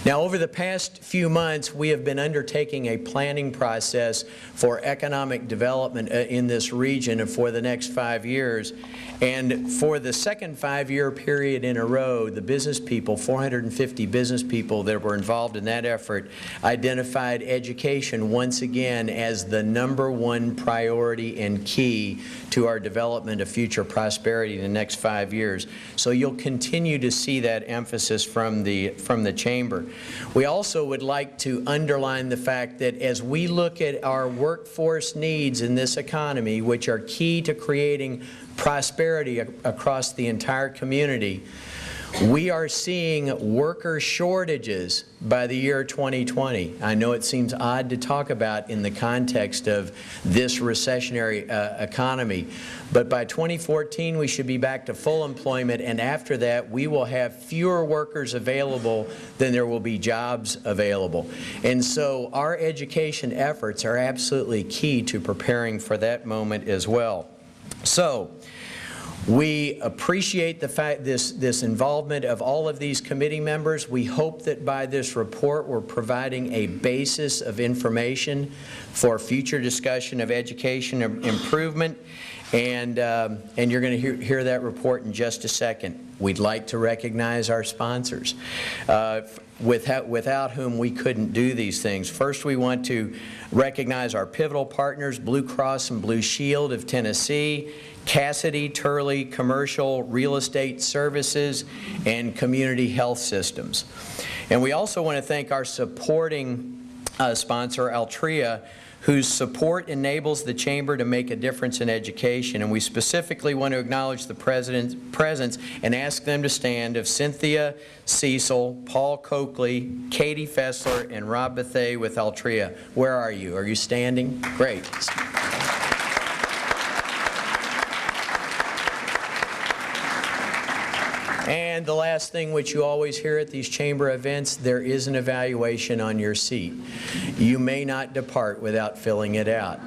Now, over the past few months, we have been undertaking a planning process for economic development in this region for the next 5 years. And for the second 5-year period in a row, the business people, 450 business people that were involved in that effort, identified education once again as the #1 priority and key to our development of future prosperity in the next 5 years. So you'll continue to see that emphasis from the Chamber. We also would like to underline the fact that as we look at our workforce needs in this economy, which are key to creating prosperity across the entire community, we are seeing worker shortages by the year 2020. I know it seems odd to talk about in the context of this recessionary economy, but by 2014 we should be back to full employment, and after that we will have fewer workers available than there will be jobs available. And so our education efforts are absolutely key to preparing for that moment as well. So we appreciate the fact this involvement of all of these committee members. We hope that by this report we're providing a basis of information for future discussion of education improvement, and you're going to hear that report in just a second. We'd like to recognize our sponsors, without whom we couldn't do these things. First, we want to recognize our pivotal partners, Blue Cross and Blue Shield of Tennessee, Cassidy Turley Commercial Real Estate Services, and Community Health Systems. And we also want to thank our supporting sponsor, Altria, whose support enables the Chamber to make a difference in education. And we specifically want to acknowledge the President's presence and ask them to stand of Cynthia Cecil, Paul Coakley, Katie Fessler, and Rob Bethay with Altria. Where are you? Are you standing? Great. And the last thing, which you always hear at these Chamber events, there is an evaluation on your seat. You may not depart without filling it out.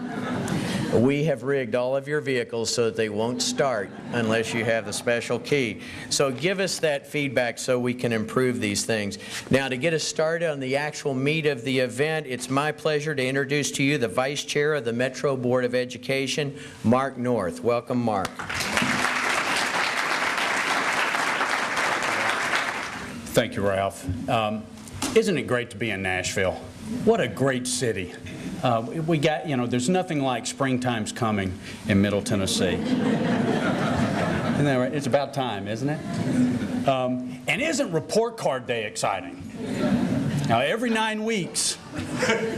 We have rigged all of your vehicles so that they won't start unless you have the special key. So give us that feedback so we can improve these things. Now, to get us started on the actual meat of the event, it's my pleasure to introduce to you the Vice Chair of the Metro Board of Education, Mark North. Welcome, Mark. Thank you, Ralph. Isn't it great to be in Nashville? What a great city. We got, there's nothing like springtime's coming in Middle Tennessee. Isn't that right? It's about time, isn't it? And isn't Report Card Day exciting? Now, every 9 weeks,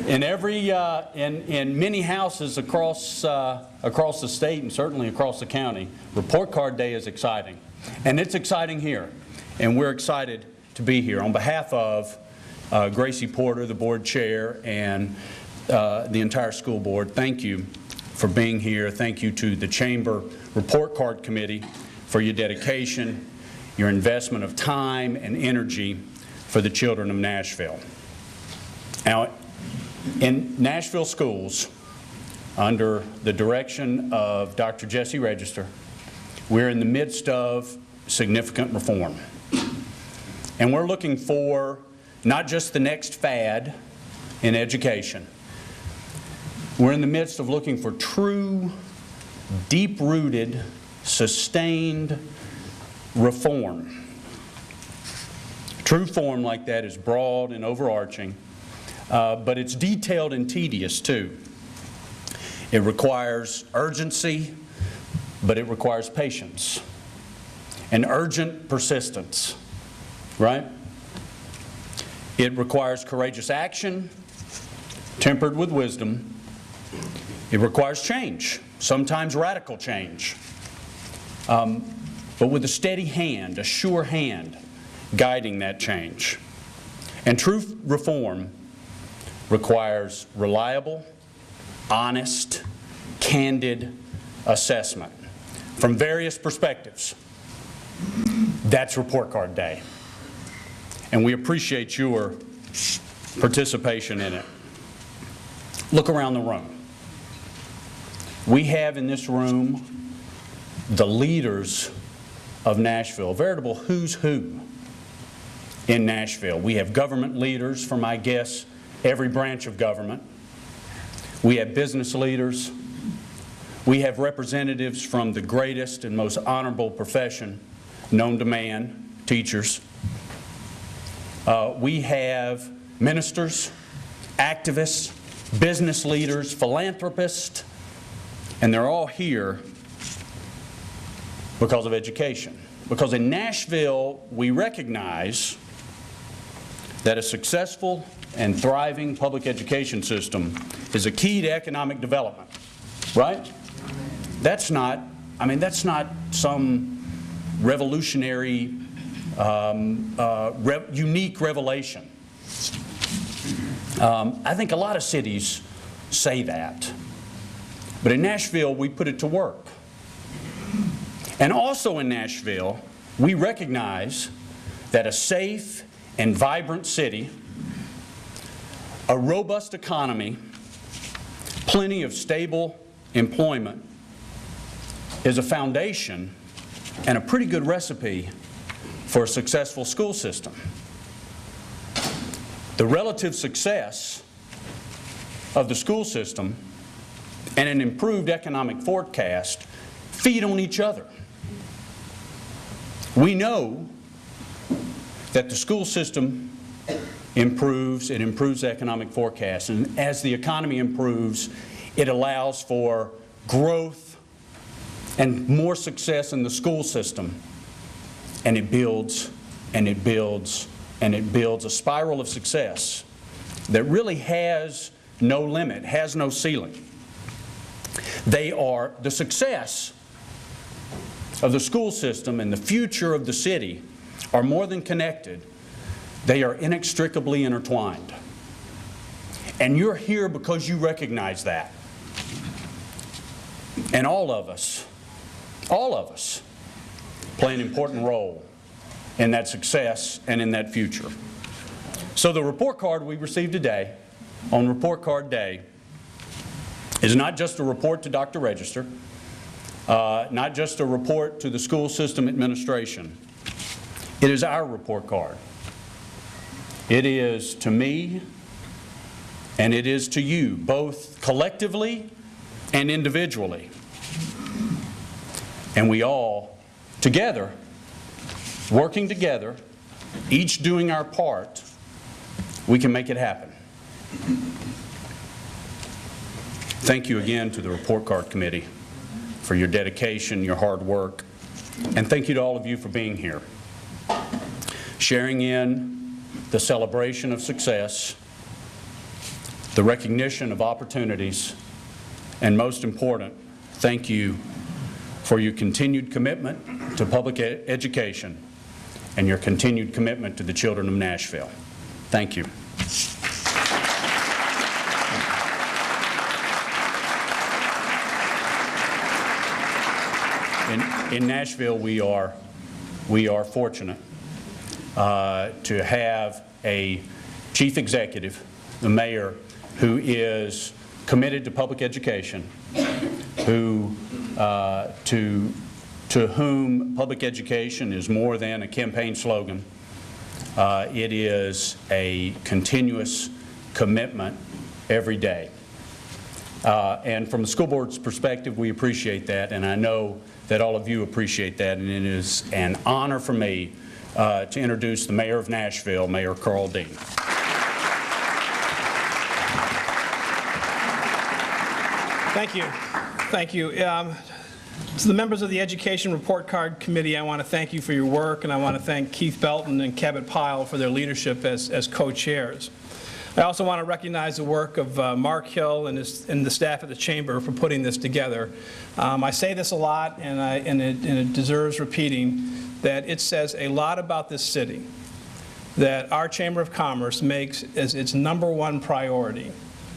in many houses across the state and certainly across the county, Report Card Day is exciting. And it's exciting here. And we're excited to be here. On behalf of Gracie Porter, the board chair, and the entire school board, thank you for being here. Thank you to the Chamber Report Card Committee for your dedication, your investment of time and energy for the children of Nashville. Now, in Nashville schools, under the direction of Dr. Jesse Register, we're in the midst of significant reform. And we're looking for not just the next fad in education. We're in the midst of looking for true, deep-rooted, sustained reform. True form like that is broad and overarching, but it's detailed and tedious too. It requires urgency, but it requires patience and urgent persistence. Right? It requires courageous action, tempered with wisdom. It requires change, sometimes radical change, but with a steady hand, a sure hand, guiding that change. And true reform requires reliable, honest, candid assessment from various perspectives. That's Report Card Day. And we appreciate your participation in it. Look around the room. We have in this room the leaders of Nashville, a veritable who's who in Nashville. We have government leaders from, I guess, every branch of government. We have business leaders. We have representatives from the greatest and most honorable profession known to man, teachers. We have ministers, activists, business leaders, philanthropists, and they're all here because of education. Because in Nashville, we recognize that a successful and thriving public education system is a key to economic development, right? That's not some revolutionary, unique revelation. I think a lot of cities say that. But in Nashville, we put it to work. And also in Nashville, we recognize that a safe and vibrant city, a robust economy, plenty of stable employment is a foundation and a pretty good recipe for a successful school system. The relative success of the school system and an improved economic forecast feed on each other. We know that the school system improves, it improves the economic forecast, and as the economy improves, it allows for growth and more success in the school system, and it builds and it builds and it builds a spiral of success that really has no limit, has no ceiling. The success of the school system and the future of the city are more than connected. They are inextricably intertwined. And you're here because you recognize that. And all of us play an important role in that success and in that future. So the report card we received today on Report Card Day is not just a report to Dr. Register, not just a report to the school system administration. It is our report card. It is to me and it is to you, both collectively and individually. And we all, together, working together, each doing our part, we can make it happen. Thank you again to the Report Card Committee for your dedication, your hard work, and thank you to all of you for being here, sharing in the celebration of success, the recognition of opportunities, and most important, thank you for your continued commitment to public education and your continued commitment to the children of Nashville. Thank you. In Nashville, we are fortunate to have a chief executive, the mayor, who is committed to public education, who to whom public education is more than a campaign slogan. It is a continuous commitment every day. And from the school board's perspective, we appreciate that, and I know that all of you appreciate that, and it is an honor for me to introduce the Mayor of Nashville, Mayor Carl Dean. Thank you. Thank you. To the members of the Education Report Card Committee, I want to thank you for your work, and I want to thank Keith Belton and Cabot Pyle for their leadership as co-chairs. I also want to recognize the work of Mark Hill and the staff at the Chamber for putting this together. I say this a lot, and it deserves repeating, that it says a lot about this city that our Chamber of Commerce makes as its #1 priority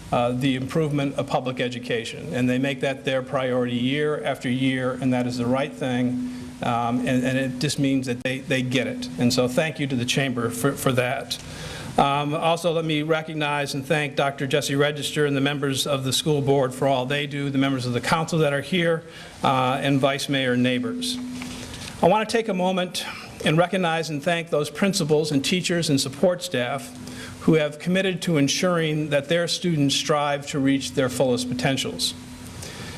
the improvement of public education. And they make that their priority year after year, and that is the right thing, and it just means that they get it. And so thank you to the Chamber for that. Also, let me recognize and thank Dr. Jesse Register and the members of the school board for all they do, the members of the council that are here, and Vice Mayor Neighbors. I want to take a moment and recognize and thank those principals and teachers and support staff who have committed to ensuring that their students strive to reach their fullest potentials.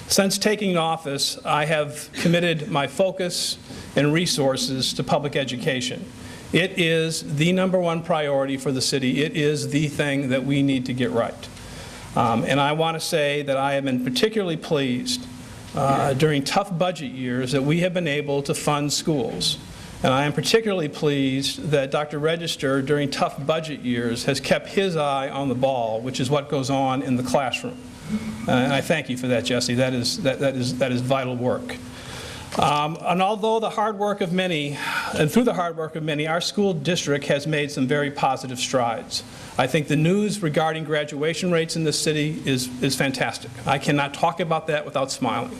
Since taking office, I have committed my focus and resources to public education. It is the #1 priority for the city. It is the thing that we need to get right. And I want to say that I have been particularly pleased during tough budget years that we have been able to fund schools. And I am particularly pleased that Dr. Register, during tough budget years, has kept his eye on the ball, which is what goes on in the classroom. And I thank you for that, Jesse. That is vital work. And although the hard work of many, and through the hard work of many, our school district has made some very positive strides. I think the news regarding graduation rates in this city is fantastic. I cannot talk about that without smiling.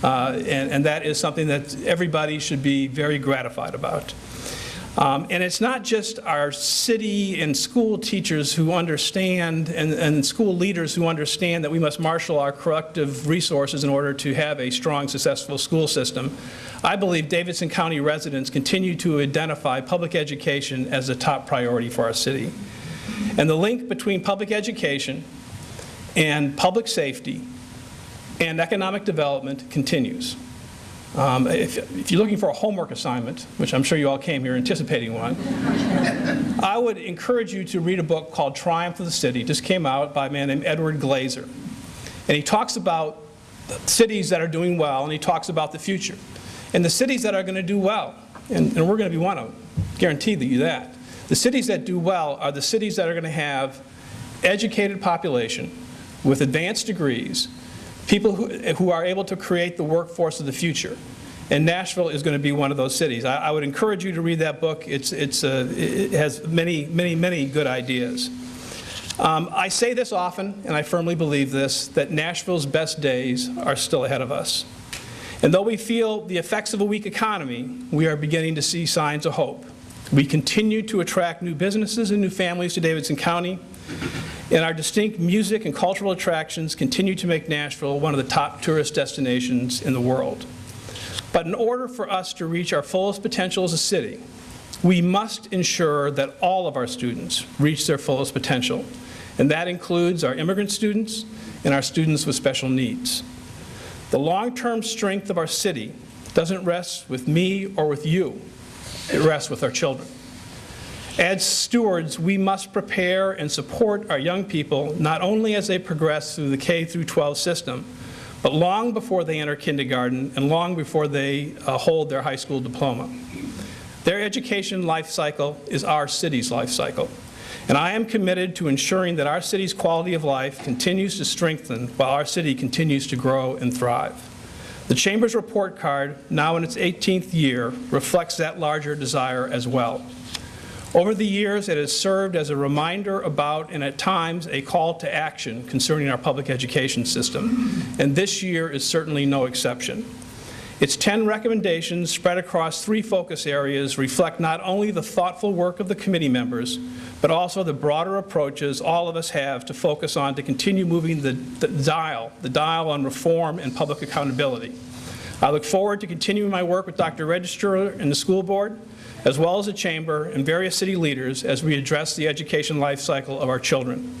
And that is something that everybody should be very gratified about. And it's not just our city and school teachers who understand, and school leaders who understand that we must marshal our collective resources in order to have a strong, successful school system. I believe Davidson County residents continue to identify public education as a top priority for our city. And the link between public education and public safety and economic development continues. If you're looking for a homework assignment, which I'm sure you all came here anticipating one, I would encourage you to read a book called Triumph of the City. It just came out by a man named Edward Glaser. And he talks about cities that are doing well, and he talks about the future. And the cities that are going to do well, and we're going to be one of them, guarantee you that. The cities that do well are the cities that are going to have educated population with advanced degrees, people who are able to create the workforce of the future. And Nashville is going to be one of those cities. I would encourage you to read that book. It has many good ideas. I say this often, and I firmly believe this, that Nashville's best days are still ahead of us. And though we feel the effects of a weak economy, we are beginning to see signs of hope. We continue to attract new businesses and new families to Davidson County. And our distinct music and cultural attractions continue to make Nashville one of the top tourist destinations in the world. But in order for us to reach our fullest potential as a city, we must ensure that all of our students reach their fullest potential. And that includes our immigrant students and our students with special needs. The long-term strength of our city doesn't rest with me or with you. It rests with our children. As stewards, we must prepare and support our young people not only as they progress through the K-12 system, but long before they enter kindergarten and long before they hold their high school diploma. Their education life cycle is our city's life cycle. And I am committed to ensuring that our city's quality of life continues to strengthen while our city continues to grow and thrive. The Chamber's report card, now in its 18th year, reflects that larger desire as well. Over the years, it has served as a reminder about, and at times, a call to action concerning our public education system. And this year is certainly no exception. Its 10 recommendations spread across 3 focus areas reflect not only the thoughtful work of the committee members, but also the broader approaches all of us have to focus on to continue moving the dial on reform and public accountability. I look forward to continuing my work with Dr. Register and the school board, as well as the Chamber and various city leaders as we address the education life cycle of our children.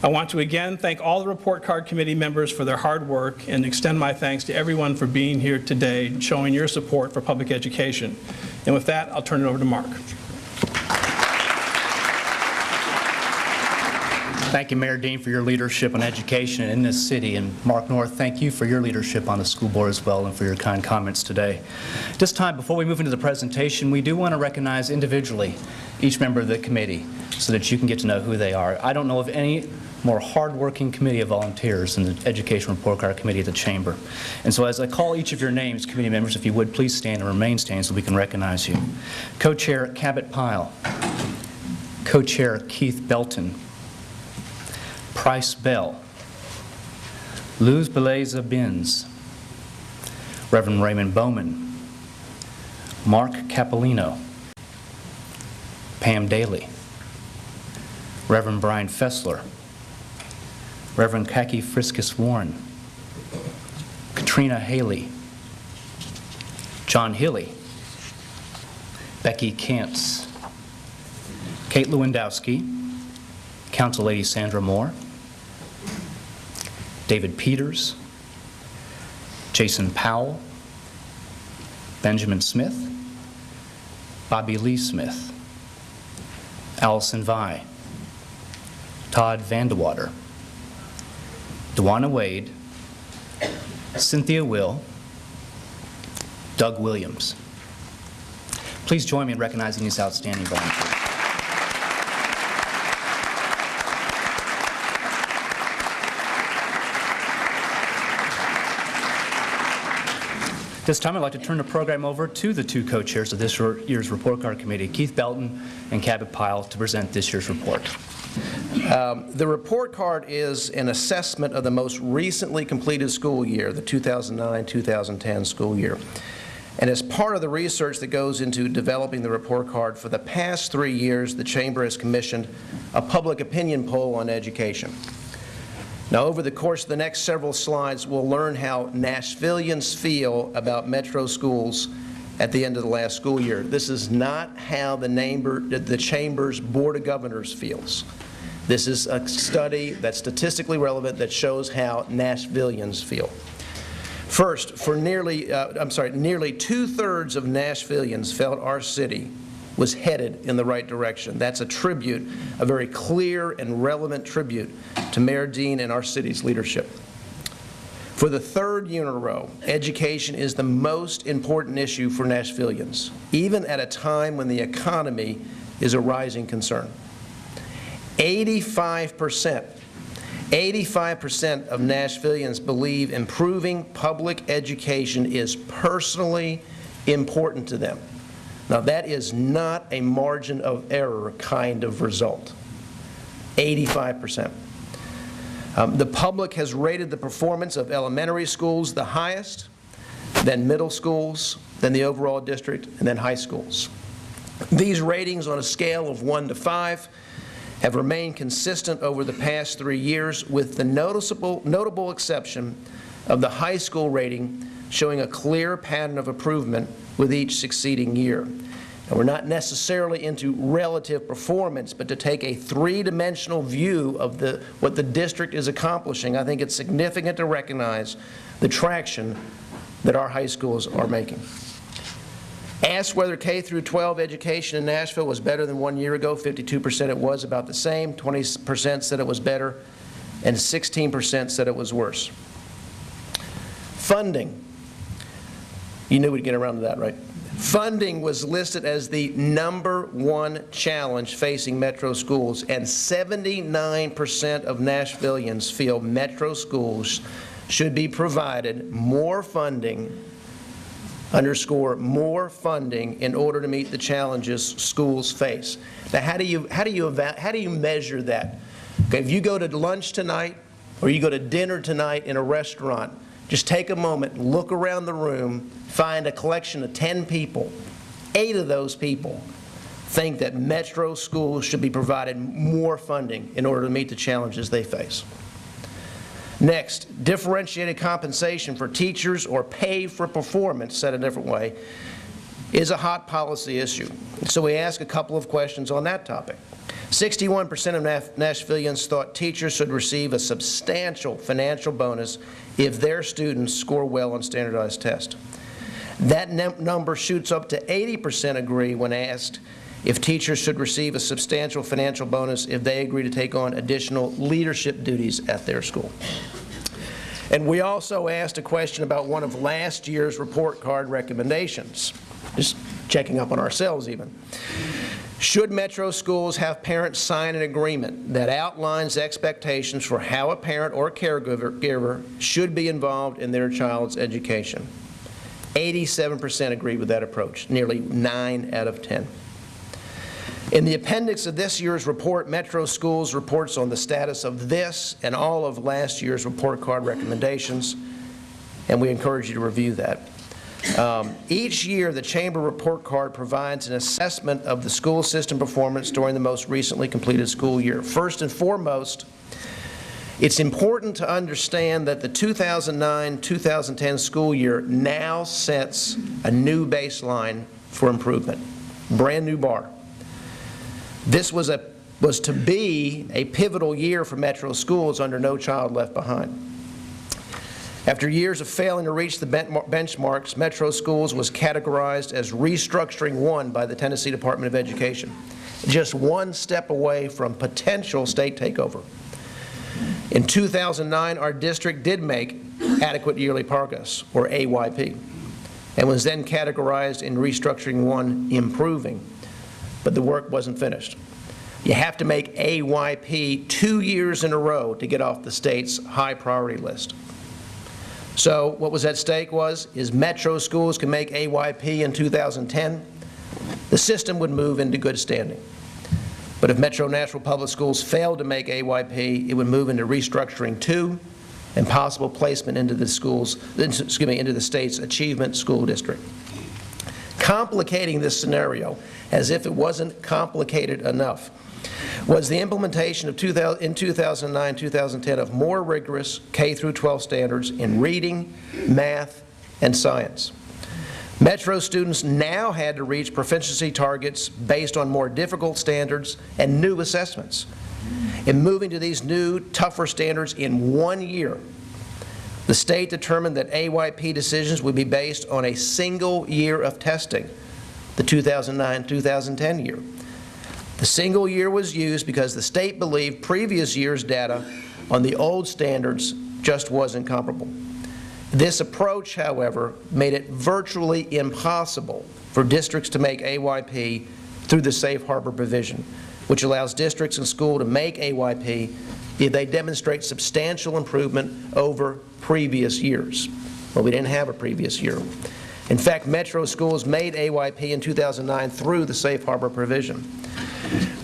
I want to again thank all the report card committee members for their hard work and extend my thanks to everyone for being here today and showing your support for public education. And with that, I'll turn it over to Mark. Thank you, Mayor Dean, for your leadership on education in this city. And Mark North, thank you for your leadership on the school board as well and for your kind comments today. This time, before we move into the presentation, we do want to recognize individually each member of the committee so that you can get to know who they are. I don't know of any more hardworking committee of volunteers than the Education Report Card Committee at the Chamber. And so as I call each of your names, committee members, if you would please stand and remain standing so we can recognize you. Co-Chair Cabot Pyle. Co-Chair Keith Belton. Price Bell, Luz Beleza Binns, Reverend Raymond Bowman, Mark Capolino, Pam Daly, Reverend Brian Fessler, Reverend Kaki Friskus Warren, Katrina Haley, John Hilly, Becky Kantz, Kate Lewandowski, Council Lady Sandra Moore, David Peters, Jason Powell, Benjamin Smith, Bobby Lee Smith, Allison Vi, Todd Vandewater, Dewana Wade, Cynthia Will, Doug Williams. Please join me in recognizing these outstanding volunteers. This time, I'd like to turn the program over to the two co-chairs of this year's Report Card Committee, Keith Belton and Cabot Pyle, to present this year's report. The report card is an assessment of the most recently completed school year, the 2009-2010 school year. And as part of the research that goes into developing the report card, for the past 3 years, the Chamber has commissioned a public opinion poll on education. Now, over the course of the next several slides, we'll learn how Nashvillians feel about metro schools at the end of the last school year. This is not how the Chamber's Board of Governors feels. This is a study that's statistically relevant that shows how Nashvillians feel. First, for nearly two-thirds of Nashvillians felt our city was headed in the right direction. That's a tribute, a very clear and relevant tribute to Mayor Dean and our city's leadership. For the third year in a row, education is the most important issue for Nashvillians, even at a time when the economy is a rising concern. 85% of Nashvillians believe improving public education is personally important to them. Now, that is not a margin of error kind of result. 85%. The public has rated the performance of elementary schools the highest, then middle schools, then the overall district, and then high schools. These ratings on a scale of 1 to 5 have remained consistent over the past 3 years, with the notable exception of the high school rating showing a clear pattern of improvement with each succeeding year. And we're not necessarily into relative performance, but to take a three-dimensional view of what the district is accomplishing, I think it's significant to recognize the traction that our high schools are making. Asked whether K-12 education in Nashville was better than 1 year ago, 52% it was about the same, 20% said it was better, and 16% said it was worse. Funding. You knew we'd get around to that, right? Funding was listed as the #1 challenge facing metro schools, and 79% of Nashvillians feel metro schools should be provided more funding, underscore more funding, in order to meet the challenges schools face. Now, how do you measure that? Okay, if you go to lunch tonight or you go to dinner tonight in a restaurant, just take a moment, look around the room, find a collection of 10 people. 8 of those people think that metro schools should be provided more funding in order to meet the challenges they face. Next, differentiated compensation for teachers or pay for performance, said a different way, is a hot policy issue. So we ask a couple of questions on that topic. 61% of Nashvillians thought teachers should receive a substantial financial bonus if their students score well on standardized tests. That number shoots up to 80% agree when asked if teachers should receive a substantial financial bonus if they agree to take on additional leadership duties at their school. And we also asked a question about one of last year's report card recommendations, just checking up on ourselves even. Should metro schools have parents sign an agreement that outlines expectations for how a parent or caregiver should be involved in their child's education? 87% agree with that approach, nearly 9 out of 10. In the appendix of this year's report, Metro Schools reports on the status of this and all of last year's report card recommendations, and we encourage you to review that. Each year, the Chamber Report Card provides an assessment of the school system performance during the most recently completed school year. First and foremost, it's important to understand that the 2009-2010 school year now sets a new baseline for improvement. brand new bar. This was to be a pivotal year for Metro schools under No Child Left Behind. After years of failing to reach the benchmarks, Metro schools was categorized as restructuring 1 by the Tennessee Department of Education, just one step away from potential state takeover. In 2009, our district did make adequate yearly progress, or AYP, and was then categorized in restructuring 1, improving, but the work wasn't finished. You have to make AYP 2 years in a row to get off the state's high priority list. So what was at stake is Metro schools can make AYP in 2010, the system would move into good standing. But if Metro Nashville Public Schools failed to make AYP, it would move into restructuring 2 and possible placement into the into the state's achievement school district. Complicating this scenario, as if it wasn't complicated enough, was the implementation of in 2009-2010 of more rigorous K-12 standards in reading, math, and science. Metro students now had to reach proficiency targets based on more difficult standards and new assessments. In moving to these new, tougher standards in 1 year, the state determined that AYP decisions would be based on a single year of testing, the 2009-2010 year. The single year was used because the state believed previous year's data on the old standards just wasn't comparable. This approach, however, made it virtually impossible for districts to make AYP through the safe harbor provision, which allows districts and schools to make AYP if they demonstrate substantial improvement over previous years. Well, we didn't have a previous year. In fact, Metro schools made AYP in 2009 through the safe harbor provision.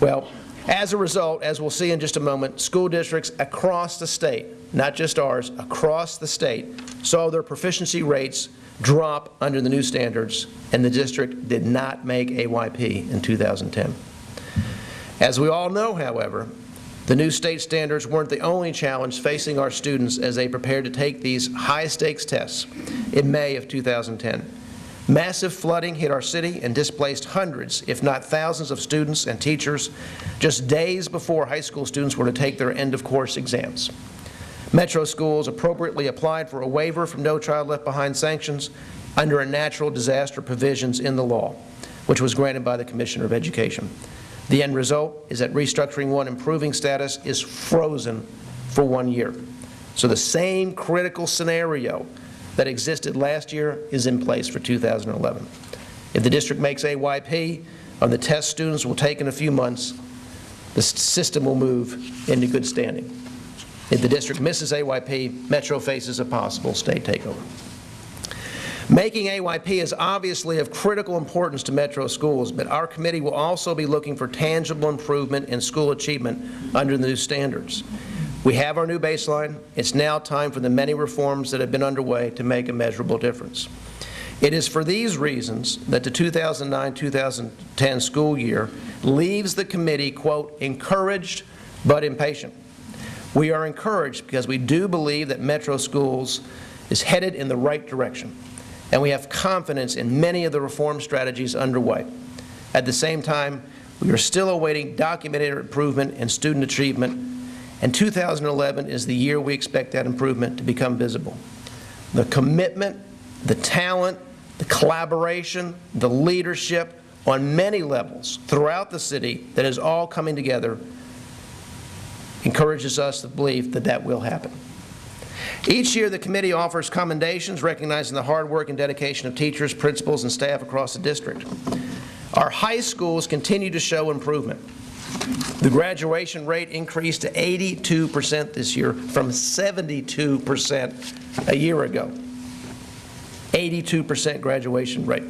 Well, as a result, as we'll see in just a moment, school districts across the state, not just ours, across the state, saw their proficiency rates drop under the new standards, and the district did not make AYP in 2010. As we all know, however, the new state standards weren't the only challenge facing our students as they prepared to take these high-stakes tests in May of 2010. Massive flooding hit our city and displaced hundreds, if not thousands, of students and teachers just days before high school students were to take their end-of-course exams. Metro schools appropriately applied for a waiver from No Child Left Behind sanctions under a natural disaster provisions in the law, which was granted by the Commissioner of Education. The end result is that restructuring 1 improving status is frozen for 1 year. So the same critical scenario that existed last year is in place for 2011. If the district makes AYP on the test students will take in a few months, the system will move into good standing. If the district misses AYP, Metro faces a possible state takeover. Making AYP is obviously of critical importance to Metro schools, but our committee will also be looking for tangible improvement in school achievement under the new standards. We have our new baseline. It's now time for the many reforms that have been underway to make a measurable difference. It is for these reasons that the 2009-2010 school year leaves the committee, quote, encouraged but impatient. We are encouraged because we do believe that Metro schools is headed in the right direction, and we have confidence in many of the reform strategies underway. At the same time, we are still awaiting documented improvement in student achievement, and 2011 is the year we expect that improvement to become visible. The commitment, the talent, the collaboration, the leadership on many levels throughout the city that is all coming together encourages us to believe that that will happen. Each year, the committee offers commendations recognizing the hard work and dedication of teachers, principals, and staff across the district. Our high schools continue to show improvement. The graduation rate increased to 82% this year from 72% a year ago. 82% graduation rate.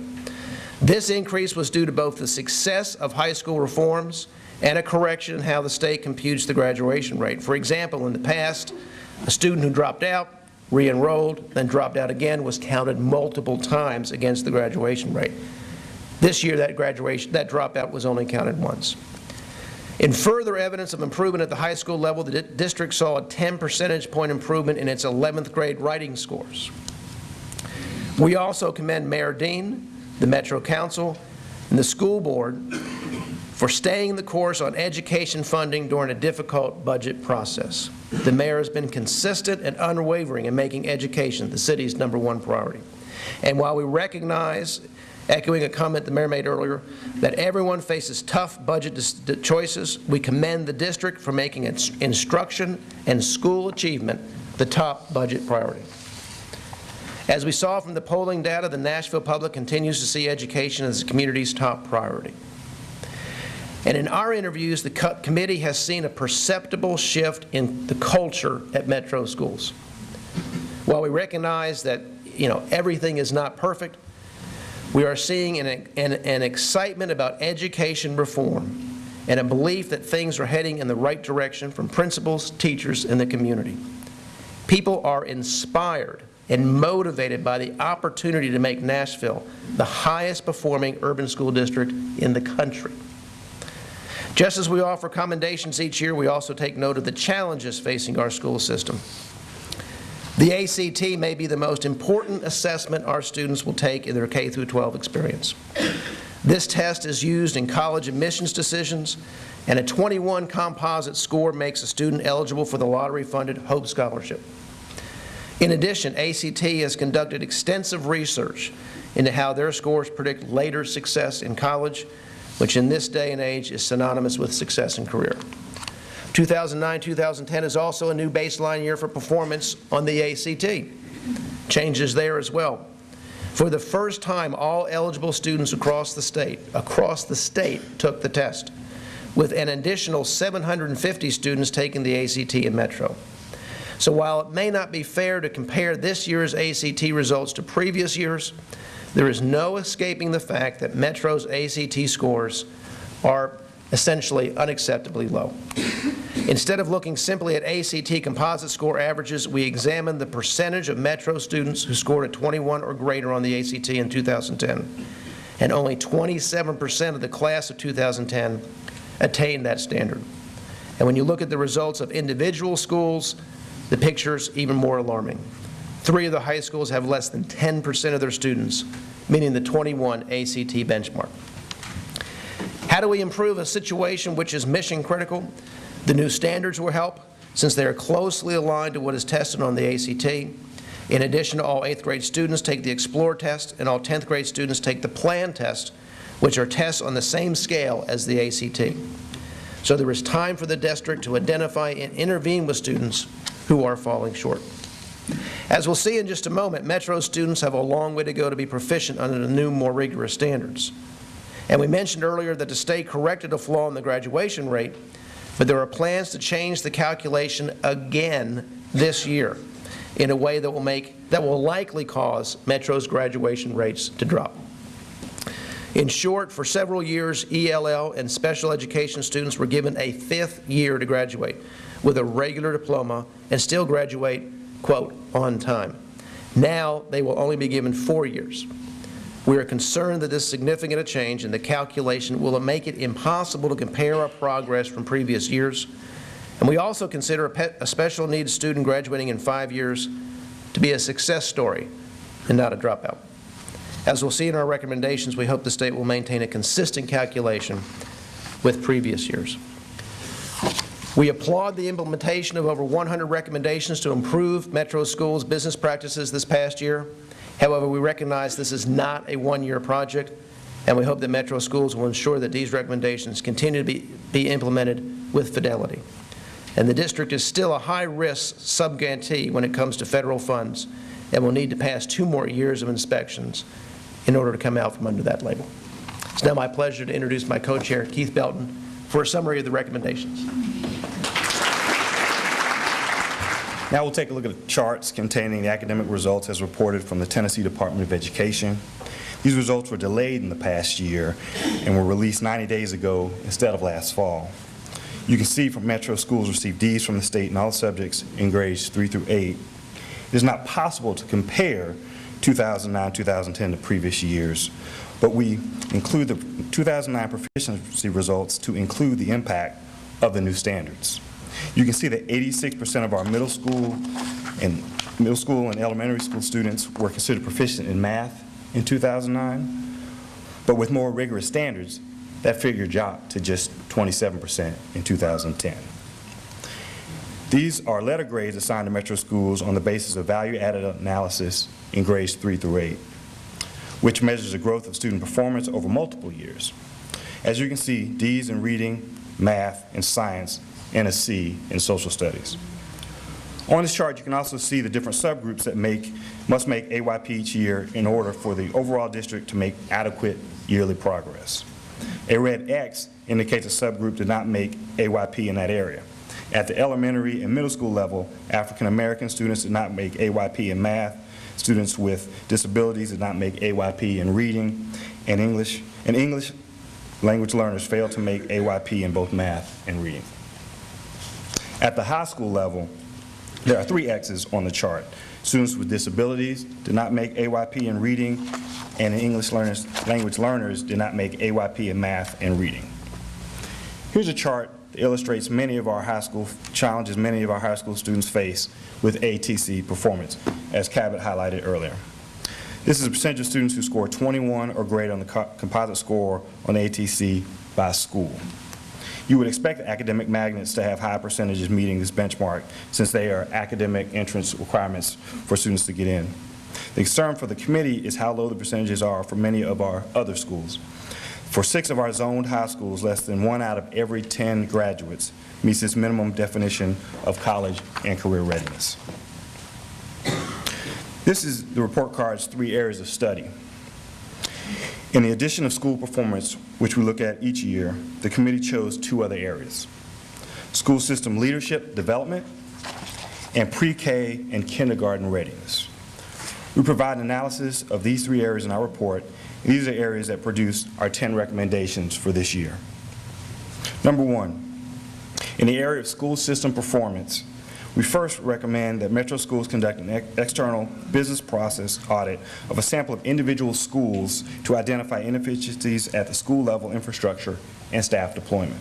This increase was due to both the success of high school reforms and a correction in how the state computes the graduation rate. For example, in the past, a student who dropped out, re-enrolled, then dropped out again was counted multiple times against the graduation rate. This year, that dropout was only counted once. In further evidence of improvement at the high school level, the district saw a 10 percentage point improvement in its 11th grade writing scores. We also commend Mayor Dean, the Metro Council, and the school board for staying the course on education funding during a difficult budget process. The mayor has been consistent and unwavering in making education the city's #1 priority. And while we recognize, echoing a comment the mayor made earlier, that everyone faces tough budget choices, we commend the district for making its instruction and school achievement the top budget priority. As we saw from the polling data, the Nashville public continues to see education as the community's top priority. And in our interviews, the committee has seen a perceptible shift in the culture at Metro schools. While we recognize that, everything is not perfect, we are seeing an excitement about education reform and a belief that things are heading in the right direction from principals, teachers, and the community. People are inspired and motivated by the opportunity to make Nashville the highest performing urban school district in the country. Just as we offer commendations each year, we also take note of the challenges facing our school system. The ACT may be the most important assessment our students will take in their K-12 experience. This test is used in college admissions decisions, and a 21 composite score makes a student eligible for the lottery-funded Hope Scholarship. In addition, ACT has conducted extensive research into how their scores predict later success in college, which in this day and age is synonymous with success in career. 2009-2010 is also a new baseline year for performance on the ACT. Changes there as well. For the first time, all eligible students across the state took the test, with an additional 750 students taking the ACT in Metro. So while it may not be fair to compare this year's ACT results to previous years, there is no escaping the fact that Metro's ACT scores are essentially unacceptably low. Instead of looking simply at ACT composite score averages, we examined the percentage of Metro students who scored a 21 or greater on the ACT in 2010, and only 27% of the class of 2010 attained that standard. And when you look at the results of individual schools, the picture's even more alarming. 3 of the high schools have less than 10% of their students meeting the 21 ACT benchmark. How do we improve a situation which is mission critical? The new standards will help, since they are closely aligned to what is tested on the ACT. In addition, all 8th grade students take the Explore test, and all 10th grade students take the Plan test, which are tests on the same scale as the ACT. So there is time for the district to identify and intervene with students who are falling short. As we'll see in just a moment, Metro students have a long way to go to be proficient under the new, more rigorous standards. And we mentioned earlier that the state corrected a flaw in the graduation rate, but there are plans to change the calculation again this year in a way that will likely cause Metro's graduation rates to drop. In short, for several years, ELL and special education students were given a 5th year to graduate with a regular diploma and still graduate, quote, on time. Now they will only be given 4 years. We are concerned that this significant a change in the calculation will make it impossible to compare our progress from previous years. And we also consider a special needs student graduating in 5 years to be a success story and not a dropout. As we'll see in our recommendations, we hope the state will maintain a consistent calculation with previous years. We applaud the implementation of over 100 recommendations to improve Metro Schools' business practices this past year. However, we recognize this is not a one-year project, and we hope that Metro Schools will ensure that these recommendations continue to be implemented with fidelity. And the district is still a high-risk sub-grantee when it comes to federal funds, and will need to pass 2 more years of inspections in order to come out from under that label. It's now my pleasure to introduce my co-chair, Keith Belton, for a summary of the recommendations. Now we'll take a look at the charts containing the academic results as reported from the Tennessee Department of Education. These results were delayed in the past year and were released 90 days ago instead of last fall. You can see from Metro schools received D's from the state in all subjects in grades 3 through 8. It is not possible to compare 2009-2010 to previous years, but we include the 2009 proficiency results to include the impact of the new standards. You can see that 86% of our middle school and elementary school students were considered proficient in math in 2009, But with more rigorous standards, that figure dropped to just 27% in 2010. These are letter grades assigned to Metro schools on the basis of value-added analysis in grades 3 through 8, which measures the growth of student performance over multiple years. As you can see, D's in reading, math, and science, and a C in social studies. On this chart, you can also see the different subgroups that must make AYP each year in order for the overall district to make adequate yearly progress. A red X indicates a subgroup did not make AYP in that area. At the elementary and middle school level, African American students did not make AYP in math, students with disabilities did not make AYP in reading, and English language learners failed to make AYP in both math and reading. At the high school level, there are 3 X's on the chart. Students with disabilities did not make AYP in reading, and English language learners did not make AYP in math and reading. Here's a chart that illustrates many of our high school challenges many of our high school students face with ATC performance, as Cabot highlighted earlier. This is a percentage of students who score 21 or greater on the composite score on ATC by school. You would expect academic magnets to have high percentages meeting this benchmark, since they are academic entrance requirements for students to get in. The concern for the committee is how low the percentages are for many of our other schools. For 6 of our zoned high schools, less than 1 out of every 10 graduates meets this minimum definition of college and career readiness. This is the report card's 3 areas of study. In the addition of school performance, which we look at each year, the committee chose 2 other areas: school system leadership development and pre-K and kindergarten readiness. We provide an analysis of these 3 areas in our report. These are areas that produce our 10 recommendations for this year. Number 1, in the area of school system performance, we first recommend that Metro schools conduct an external business process audit of a sample of individual schools to identify inefficiencies at the school level infrastructure and staff deployment.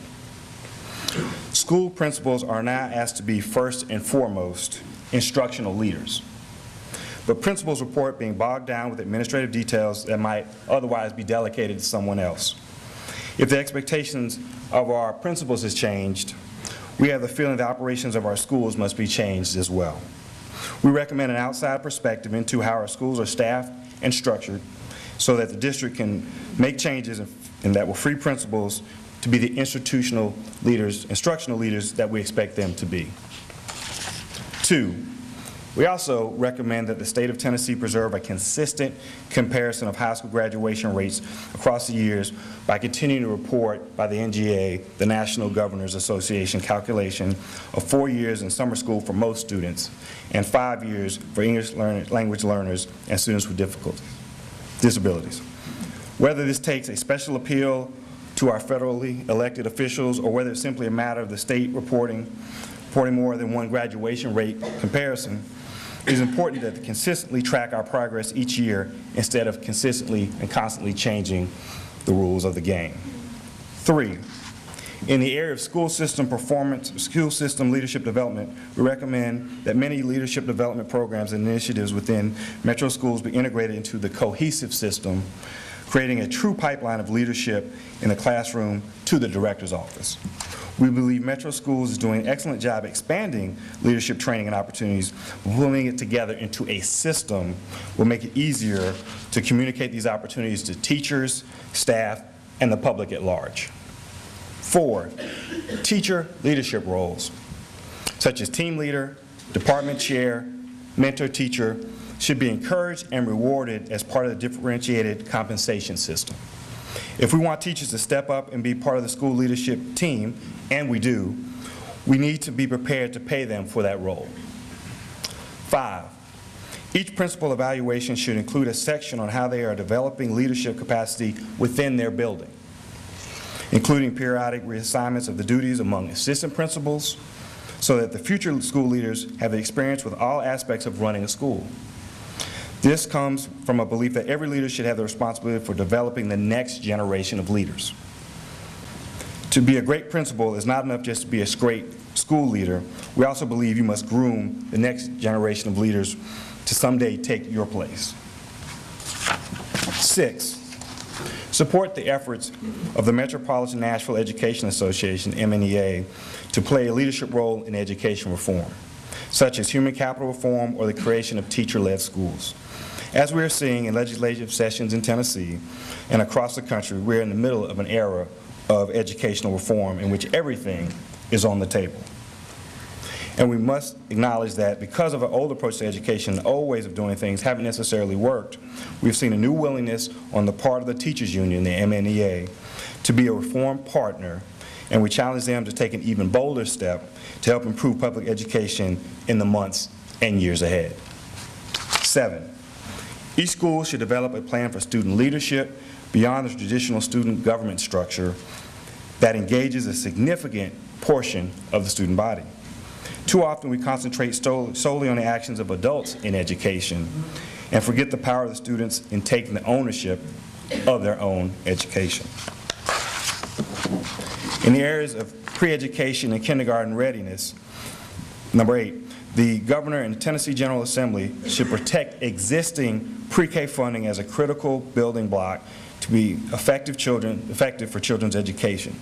School principals are now asked to be first and foremost instructional leaders, but principals report being bogged down with administrative details that might otherwise be delegated to someone else. If the expectations of our principals has changed, we have the feeling the operations of our schools must be changed as well. We recommend an outside perspective into how our schools are staffed and structured so that the district can make changes and that will free principals to be the instructional leaders that we expect them to be. 2, we also recommend that the state of Tennessee preserve a consistent comparison of high school graduation rates across the years by continuing to report by the NGA, the National Governors Association, calculation of 4 years in summer school for most students and 5 years for English language learners and students with disabilities. Whether this takes a special appeal to our federally elected officials or whether it's simply a matter of the state reporting more than one graduation rate comparison, it is important that they consistently track our progress each year instead of consistently and constantly changing the rules of the game. 3, in the area of school system performance, school system leadership development, we recommend that many leadership development programs and initiatives within Metro schools be integrated into the cohesive system, creating a true pipeline of leadership in the classroom to the director's office. We believe Metro Schools is doing an excellent job expanding leadership training and opportunities. Pulling it together into a system will make it easier to communicate these opportunities to teachers, staff, and the public at large. 4, teacher leadership roles, such as team leader, department chair, mentor teacher, should be encouraged and rewarded as part of the differentiated compensation system. If we want teachers to step up and be part of the school leadership team, and we do, we need to be prepared to pay them for that role. 5, each principal evaluation should include a section on how they are developing leadership capacity within their building, including periodic reassignments of the duties among assistant principals so that the future school leaders have experience with all aspects of running a school. This comes from a belief that every leader should have the responsibility for developing the next generation of leaders. To be a great principal is not enough just to be a great school leader. We also believe you must groom the next generation of leaders to someday take your place. 6, support the efforts of the Metropolitan Nashville Education Association, MNEA, to play a leadership role in education reform, such as human capital reform or the creation of teacher-led schools. As we are seeing in legislative sessions in Tennessee and across the country, we're in the middle of an era of educational reform in which everything is on the table. And we must acknowledge that because of our old approach to education, the old ways of doing things haven't necessarily worked. We've seen a new willingness on the part of the teachers union, the MNEA, to be a reform partner, and we challenge them to take an even bolder step to help improve public education in the months and years ahead. 7, each school should develop a plan for student leadership beyond the traditional student government structure that engages a significant portion of the student body. Too often we concentrate solely on the actions of adults in education and forget the power of the students in taking the ownership of their own education. In the areas of pre-education and kindergarten readiness, number 8, the Governor and the Tennessee General Assembly should protect existing pre-K funding as a critical building block to be effective for children's education.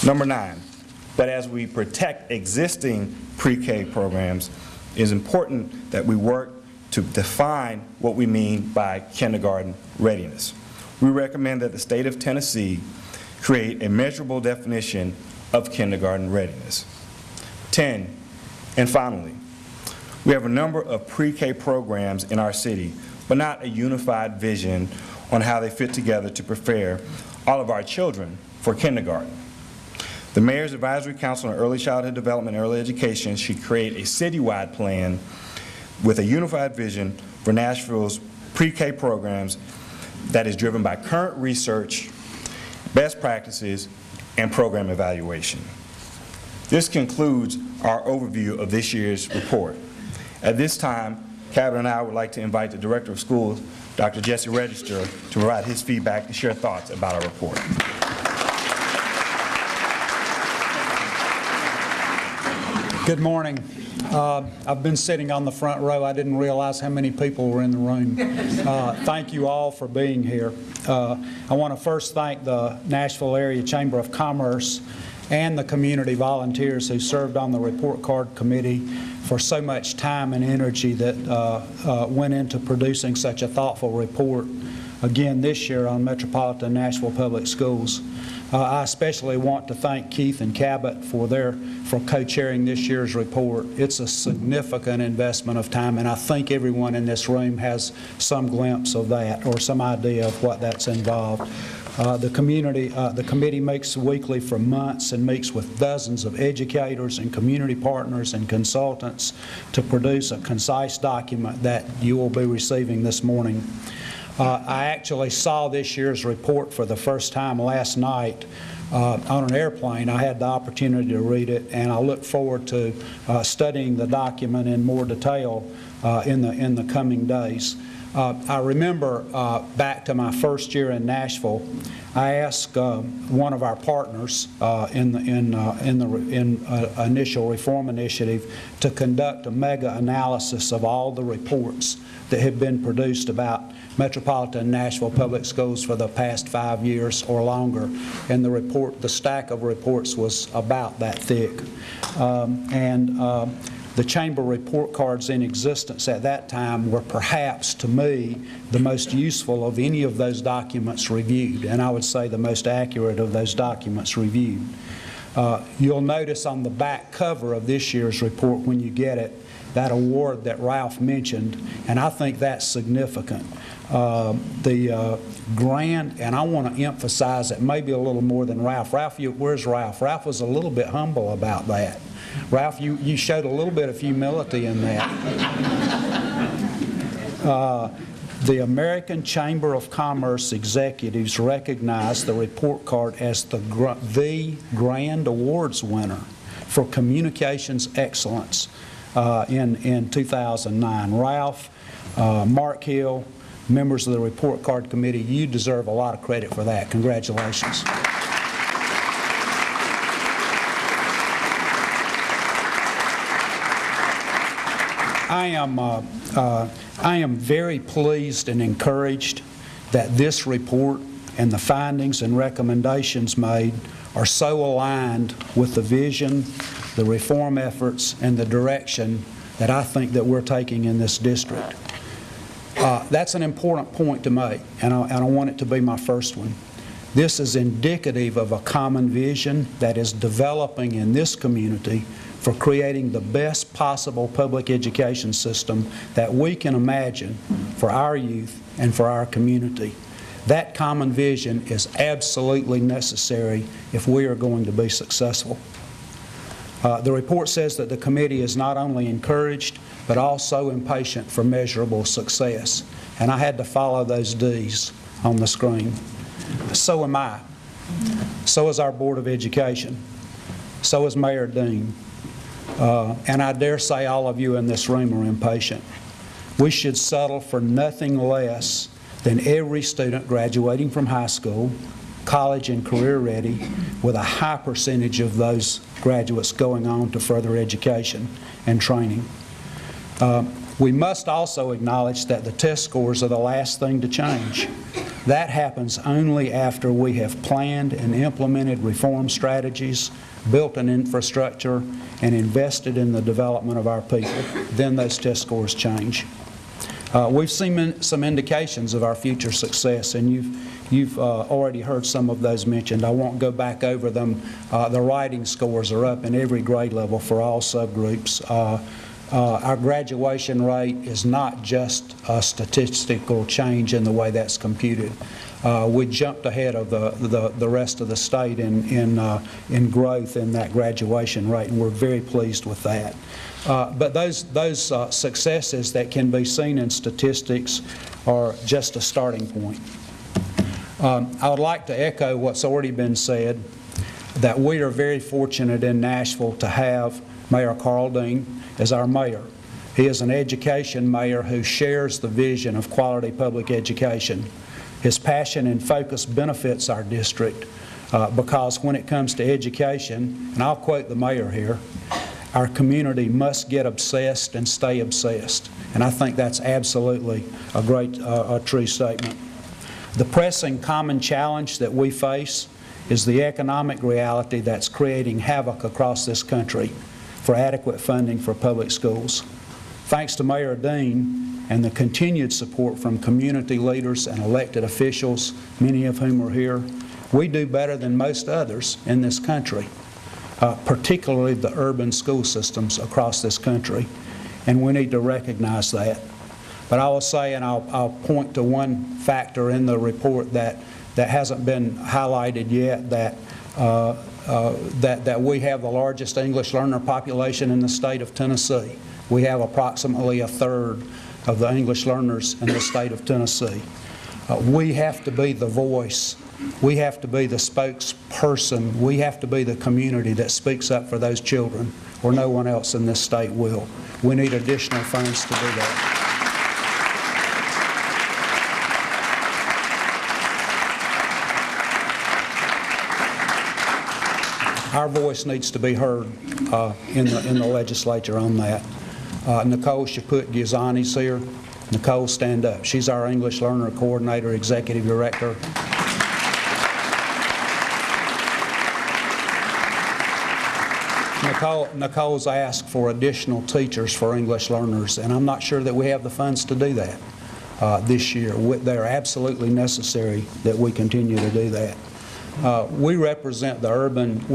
Number 9, but as we protect existing pre-K programs, it is important that we work to define what we mean by kindergarten readiness. We recommend that the state of Tennessee create a measurable definition of kindergarten readiness. 10, and finally, we have a number of pre-K programs in our city, but not a unified vision on how they fit together to prepare all of our children for kindergarten. The Mayor's Advisory Council on Early Childhood Development and Early Education should create a citywide plan with a unified vision for Nashville's pre-K programs that is driven by current research, best practices, and program evaluation. This concludes our overview of this year's report. At this time, Cabinet and I would like to invite the Director of Schools, Dr. Jesse Register, to provide his feedback and share thoughts about our report. Good morning. I've been sitting on the front row. I didn't realize how many people were in the room. Thank you all for being here. I want to first thank the Nashville Area Chamber of Commerce and the community volunteers who served on the report card committee for so much time and energy that went into producing such a thoughtful report again this year on Metropolitan Nashville Public Schools. I especially want to thank Keith and Cabot for co-chairing this year's report. It's a significant investment of time, and I think everyone in this room has some glimpse of that or some idea of what that's involved. The committee meets weekly for months and meets with dozens of educators and community partners and consultants to produce a concise document that you will be receiving this morning. I actually saw this year's report for the first time last night on an airplane. I had the opportunity to read it, and I look forward to studying the document in more detail in the coming days. I remember back to my first year in Nashville, I asked one of our partners in the initial reform initiative to conduct a mega analysis of all the reports that have been produced about Metropolitan Nashville Public Schools for the past 5 years or longer, and the stack of reports was about that thick. The Chamber report cards in existence at that time were perhaps, to me, the most useful of any of those documents reviewed, and I would say the most accurate of those documents reviewed. You'll notice on the back cover of this year's report when you get it, that award that Ralph mentioned, and I think that's significant. The grant, and I want to emphasize it maybe a little more than Ralph. Ralph, where's Ralph? Ralph was a little bit humble about that. Ralph, you showed a little bit of humility in that. The American Chamber of Commerce executives recognized the report card as the Grand Awards winner for communications excellence in 2009. Ralph, Mark Hill, members of the report card committee, you deserve a lot of credit for that. Congratulations. I am very pleased and encouraged that this report and the findings and recommendations made are so aligned with the vision, the reform efforts, and the direction that I think that we're taking in this district. That's an important point to make, and I want it to be my first one. This is indicative of a common vision that is developing in this community for creating the best possible public education system that we can imagine for our youth and for our community. That common vision is absolutely necessary if we are going to be successful. The report says that the committee is not only encouraged, but also impatient for measurable success. And I had to follow those D's on the screen. So am I. So is our Board of Education. So is Mayor Dean. And I dare say all of you in this room are impatient. We should settle for nothing less than every student graduating from high school, college and career ready, with a high percentage of those graduates going on to further education and training. We must also acknowledge that the test scores are the last thing to change. That happens only after we have planned and implemented reform strategies, built an infrastructure, and invested in the development of our people. Then those test scores change. We've seen some indications of our future success, and you've already heard some of those mentioned. I won't go back over them. The writing scores are up in every grade level for all subgroups. Our graduation rate is not just a statistical change in the way that's computed. We jumped ahead of the rest of the state in growth in that graduation rate, and we're very pleased with that. But those successes that can be seen in statistics are just a starting point. I would like to echo what's already been said, that we are very fortunate in Nashville to have Mayor Carl Dean as our mayor. He is an education mayor who shares the vision of quality public education. His passion and focus benefits our district because when it comes to education, and I'll quote the mayor here, our community must get obsessed and stay obsessed. And I think that's absolutely a great, true statement. The pressing common challenge that we face is the economic reality that's creating havoc across this country for adequate funding for public schools. Thanks to Mayor Dean and the continued support from community leaders and elected officials, many of whom are here, we do better than most others in this country, particularly the urban school systems across this country, and we need to recognize that. But I will say, and I'll point to one factor in the report that hasn't been highlighted yet, that we have the largest English learner population in the state of Tennessee. We have approximately a third of the English learners in the state of Tennessee. We have to be the voice. We have to be the spokesperson. We have to be the community that speaks up for those children, or no one else in this state will. We need additional funds to do that. Our voice needs to be heard in the legislature on that. Nicole Shaput-Gizani's here. Nicole, stand up. She's our English Learner Coordinator, Executive Director. Nicole's asked for additional teachers for English learners, and I'm not sure that we have the funds to do that this year. They're absolutely necessary that we continue to do that. We represent the urban,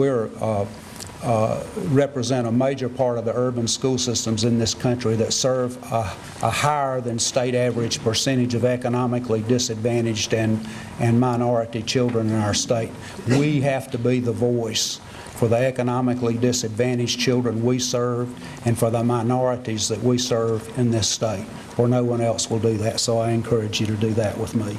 represent a major part of the urban school systems in this country that serve a higher than state average percentage of economically disadvantaged and minority children in our state. We have to be the voice for the economically disadvantaged children we serve and for the minorities that we serve in this state, or no one else will do that, so I encourage you to do that with me.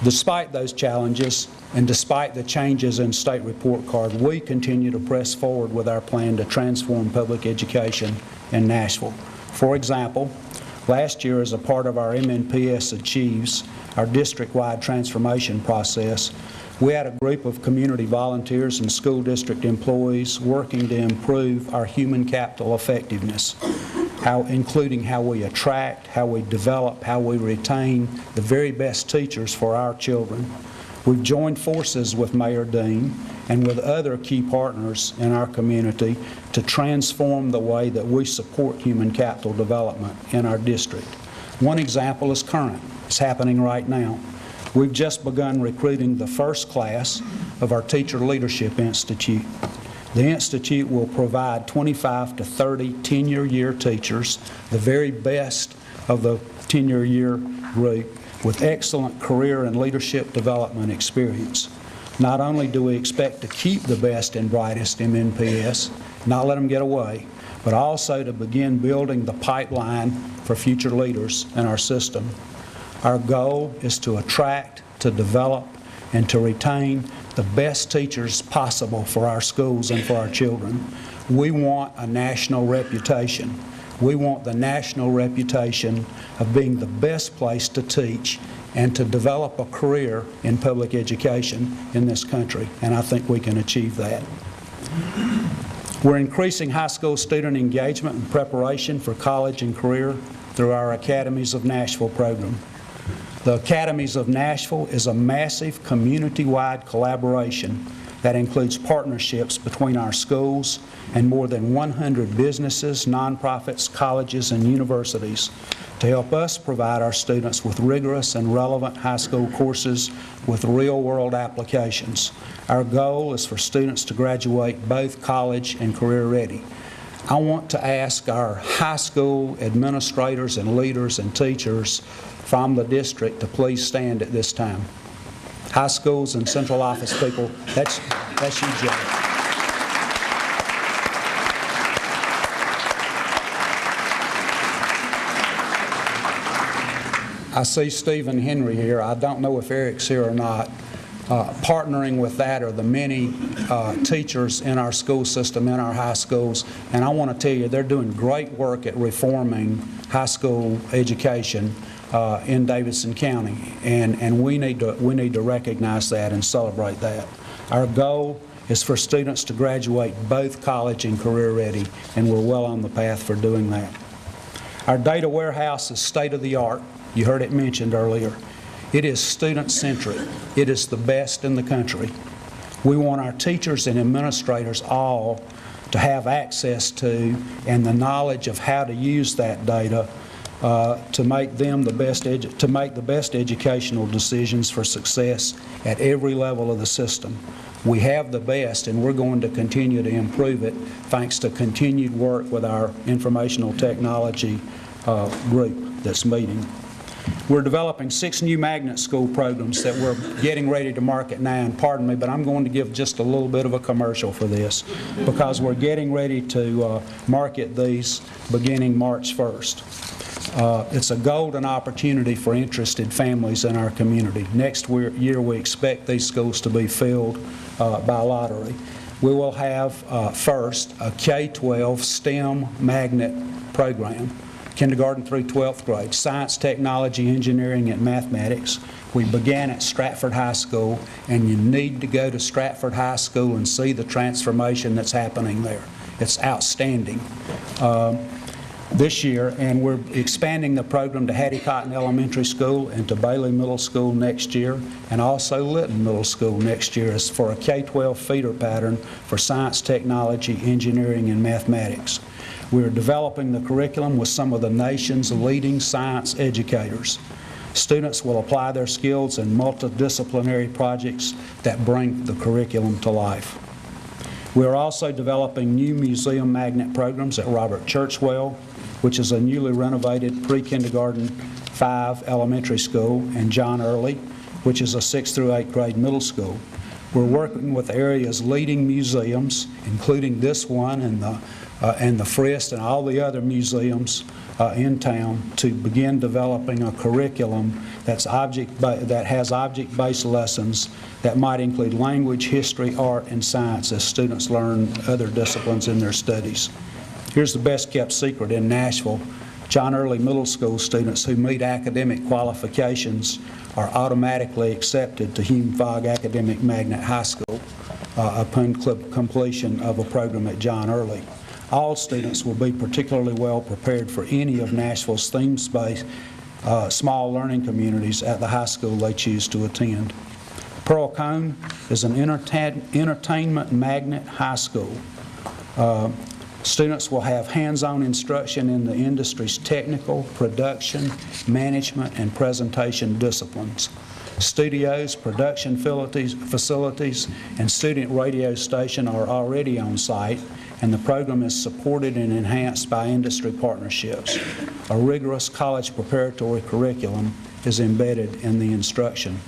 Despite those challenges and despite the changes in state report card, we continue to press forward with our plan to transform public education in Nashville. For example, last year, as a part of our MNPS Achieves, our district-wide transformation process, we had a group of community volunteers and school district employees working to improve our human capital effectiveness. including how we attract, how we develop, how we retain the very best teachers for our children. We've joined forces with Mayor Dean and with other key partners in our community to transform the way that we support human capital development in our district. One example is current. It's happening right now. We've just begun recruiting the first class of our Teacher Leadership Institute. The Institute will provide 25 to 30 tenure-year teachers, the very best of the tenure-year group, with excellent career and leadership development experience. Not only do we expect to keep the best and brightest MNPS, not let them get away, but also to begin building the pipeline for future leaders in our system. Our goal is to attract, to develop, and to retain the best teachers possible for our schools and for our children. We want a national reputation. We want the national reputation of being the best place to teach and to develop a career in public education in this country, and I think we can achieve that. We're increasing high school student engagement and preparation for college and career through our Academies of Nashville program. The Academies of Nashville is a massive community-wide collaboration that includes partnerships between our schools and more than 100 businesses, nonprofits, colleges, and universities to help us provide our students with rigorous and relevant high school courses with real-world applications. Our goal is for students to graduate both college and career ready. I want to ask our high school administrators and leaders and teachers from the district to please stand at this time. High schools and central office people, that's you, Joe. I see Stephen Henry here. I don't know if Eric's here or not. Partnering with that are the many teachers in our school system, in our high schools, and I want to tell you they're doing great work at reforming high school education in Davidson County, and we need to recognize that and celebrate that. Our goal is for students to graduate both college and career ready, and we're well on the path for doing that. Our data warehouse is state-of-the-art. You heard it mentioned earlier. It is student-centric. It is the best in the country. We want our teachers and administrators all to have access to and the knowledge of how to use that data to make the best educational decisions for success at every level of the system. We have the best, and we're going to continue to improve it thanks to continued work with our informational technology group that's meeting. We're developing 6 new magnet school programs that we're getting ready to market now, and pardon me, but I'm going to give just a little bit of a commercial for this because we're getting ready to market these beginning March 1st. It's a golden opportunity for interested families in our community. Next year we expect these schools to be filled by lottery. We will have first a K-12 STEM magnet program, kindergarten through 12th grade, science, technology, engineering, and mathematics. We began at Stratford High School, and you need to go to Stratford High School and see the transformation that's happening there. It's outstanding. This year, and we're expanding the program to Hattie Cotton Elementary School and to Bailey Middle School next year, and also Lytton Middle School next year is for a K-12 feeder pattern for science, technology, engineering, and mathematics. We're developing the curriculum with some of the nation's leading science educators. Students will apply their skills in multidisciplinary projects that bring the curriculum to life. We're also developing new museum magnet programs at Robert Churchwell, which is a newly renovated pre-kindergarten 5 elementary school, and John Early, which is a 6th through 8th grade middle school. We're working with the area's leading museums, including this one and the Frist and all the other museums in town, to begin developing a curriculum that has object-based lessons that might include language, history, art, and science as students learn other disciplines in their studies. Here's the best-kept secret in Nashville. John Early Middle School students who meet academic qualifications are automatically accepted to Hume-Fogg Academic Magnet High School upon completion of a program at John Early. all students will be particularly well prepared for any of Nashville's theme-based small learning communities at the high school they choose to attend. Pearl Cone is an entertainment magnet high school. Students will have hands-on instruction in the industry's technical, production, management, and presentation disciplines. Studios, production facilities, and student radio station are already on site, and the program is supported and enhanced by industry partnerships. A rigorous college preparatory curriculum is embedded in the instruction.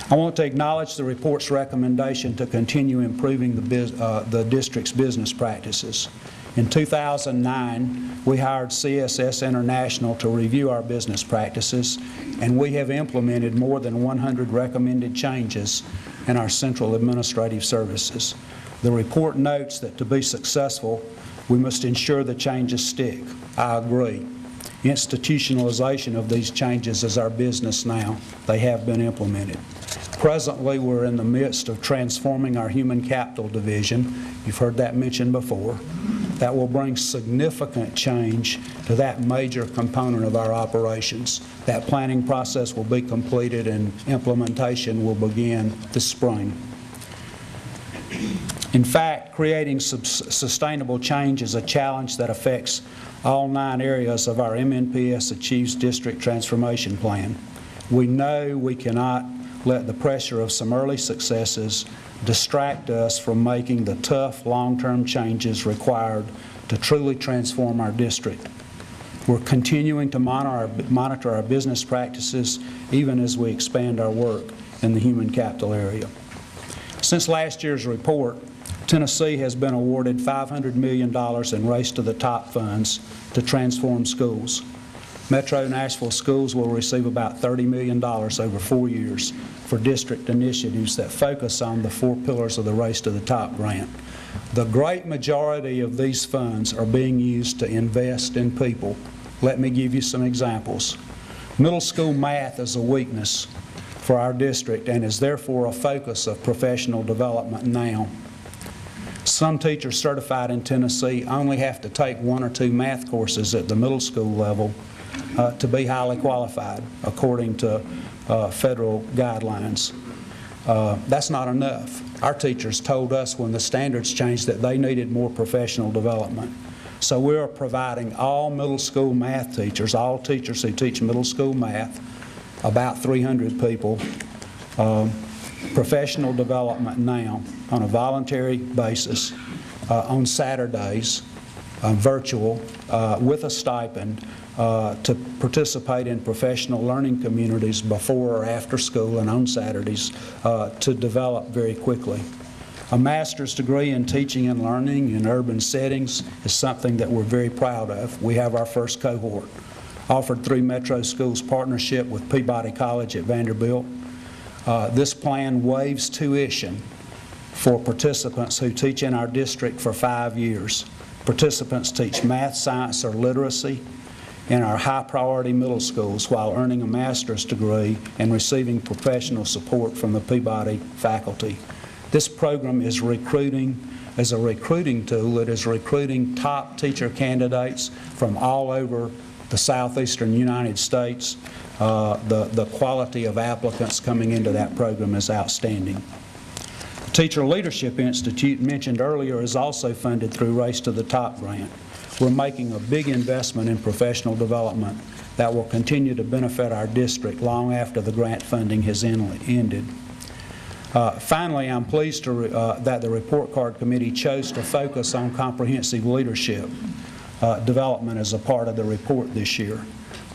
I want to acknowledge the report's recommendation to continue improving the district's business practices. In 2009, we hired CSS International to review our business practices, and we have implemented more than 100 recommended changes in our central administrative services. The report notes that to be successful, we must ensure the changes stick. I agree. Institutionalization of these changes is our business now. They have been implemented. Presently, we're in the midst of transforming our human capital division. You've heard that mentioned before. That will bring significant change to that major component of our operations. That planning process will be completed and implementation will begin this spring. In fact, creating sustainable change is a challenge that affects all 9 areas of our MNPS Achieves District Transformation Plan. We know we cannot let the pressure of some early successes distract us from making the tough long-term changes required to truly transform our district. We're continuing to monitor our business practices even as we expand our work in the human capital area. Since last year's report, Tennessee has been awarded $500 million in Race to the Top funds to transform schools. Metro Nashville schools will receive about $30 million over 4 years for district initiatives that focus on the 4 pillars of the Race to the Top grant. The great majority of these funds are being used to invest in people. Let me give you some examples. Middle school math is a weakness for our district and is therefore a focus of professional development now. Some teachers certified in Tennessee only have to take 1 or 2 math courses at the middle school level to be highly qualified, according to federal guidelines. That's not enough. Our teachers told us when the standards changed that they needed more professional development. So we are providing all middle school math teachers, all teachers who teach middle school math, about 300 people, professional development now on a voluntary basis on Saturdays, virtual, with a stipend to participate in professional learning communities before or after school and on Saturdays to develop very quickly. A master's degree in teaching and learning in urban settings is something that we're very proud of. We have our first cohort. Offered through Metro Schools partnership with Peabody College at Vanderbilt. This plan waives tuition for participants who teach in our district for 5 years. Participants teach math, science, or literacy in our high-priority middle schools while earning a master's degree and receiving professional support from the Peabody faculty. This program is recruiting as a recruiting tool. It is recruiting top teacher candidates from all over the southeastern United States. The quality of applicants coming into that program is outstanding. The Teacher Leadership Institute mentioned earlier is also funded through Race to the Top grant. We're making a big investment in professional development that will continue to benefit our district long after the grant funding has ended. Finally, I'm pleased that the Report Card Committee chose to focus on comprehensive leadership development as a part of the report this year.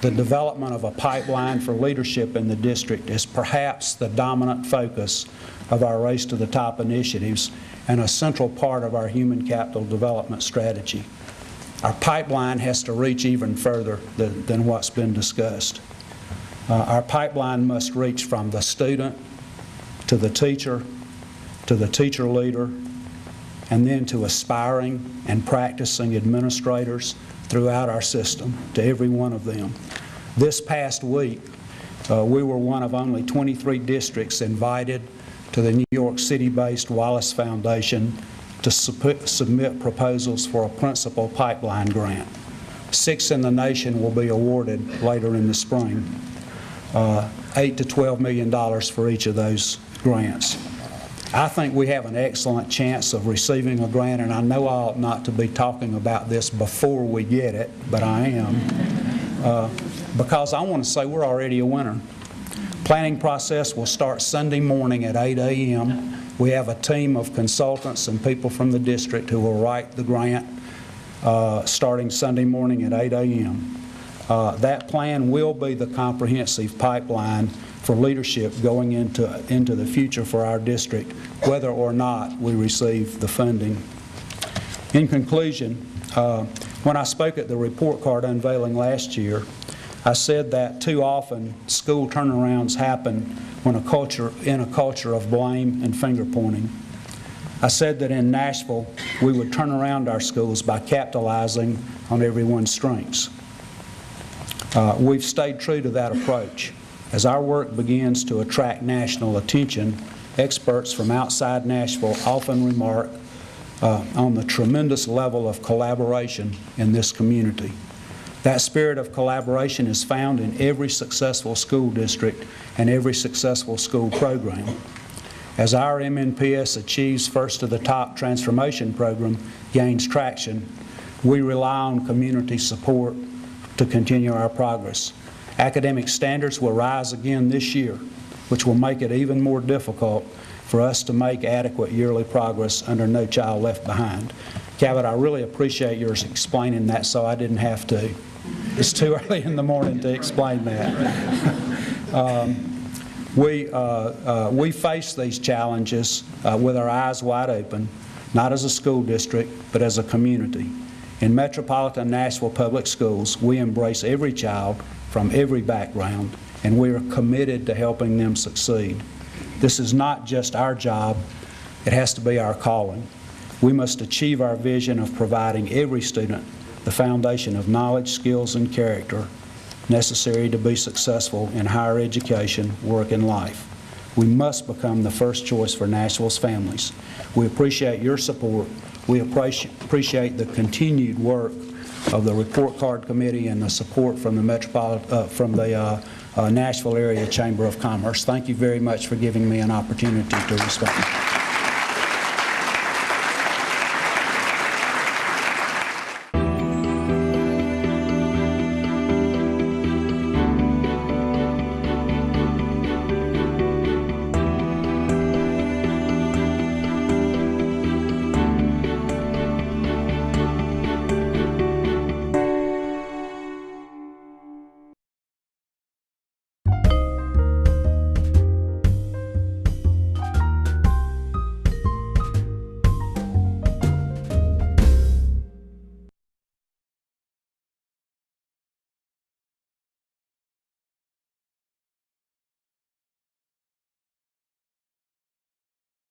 The development of a pipeline for leadership in the district is perhaps the dominant focus of our Race to the Top initiatives and a central part of our human capital development strategy. Our pipeline has to reach even further than what's been discussed. Our pipeline must reach from the student to the teacher leader, and then to aspiring and practicing administrators throughout our system, to every one of them. This past week, we were one of only 23 districts invited to the New York City-based Wallace Foundation to submit proposals for a principal pipeline grant. 6 in the nation will be awarded later in the spring, $8 to $12 million for each of those grants. I think we have an excellent chance of receiving a grant, and I know I ought not to be talking about this before we get it, but I am, because I want to say we're already a winner. Planning process will start Sunday morning at 8 a.m. We have a team of consultants and people from the district who will write the grant starting Sunday morning at 8 a.m. That plan will be the comprehensive pipeline for leadership going into the future for our district, whether or not we receive the funding. In conclusion, when I spoke at the report card unveiling last year, I said that too often school turnarounds happen when in a culture of blame and finger pointing. I said that in Nashville we would turn around our schools by capitalizing on everyone's strengths. We've stayed true to that approach. As our work begins to attract national attention, experts from outside Nashville often remark on the tremendous level of collaboration in this community. That spirit of collaboration is found in every successful school district and every successful school program. As our MNPS Achieves First to the Top transformation program gains traction, we rely on community support to continue our progress. Academic standards will rise again this year, which will make it even more difficult for us to make adequate yearly progress under No Child Left Behind. Cabot, I really appreciate yours explaining that so I didn't have to. It's too early in the morning to explain that. We face these challenges with our eyes wide open, not as a school district, but as a community. In metropolitan Nashville Public Schools, we embrace every child from every background, and we are committed to helping them succeed. This is not just our job, it has to be our calling. We must achieve our vision of providing every student the foundation of knowledge, skills, and character necessary to be successful in higher education, work, and life. We must become the first choice for Nashville's families. We appreciate your support. We appreciate the continued work of the Report Card Committee and the support from the Nashville Area Chamber of Commerce. Thank you very much for giving me an opportunity to respond.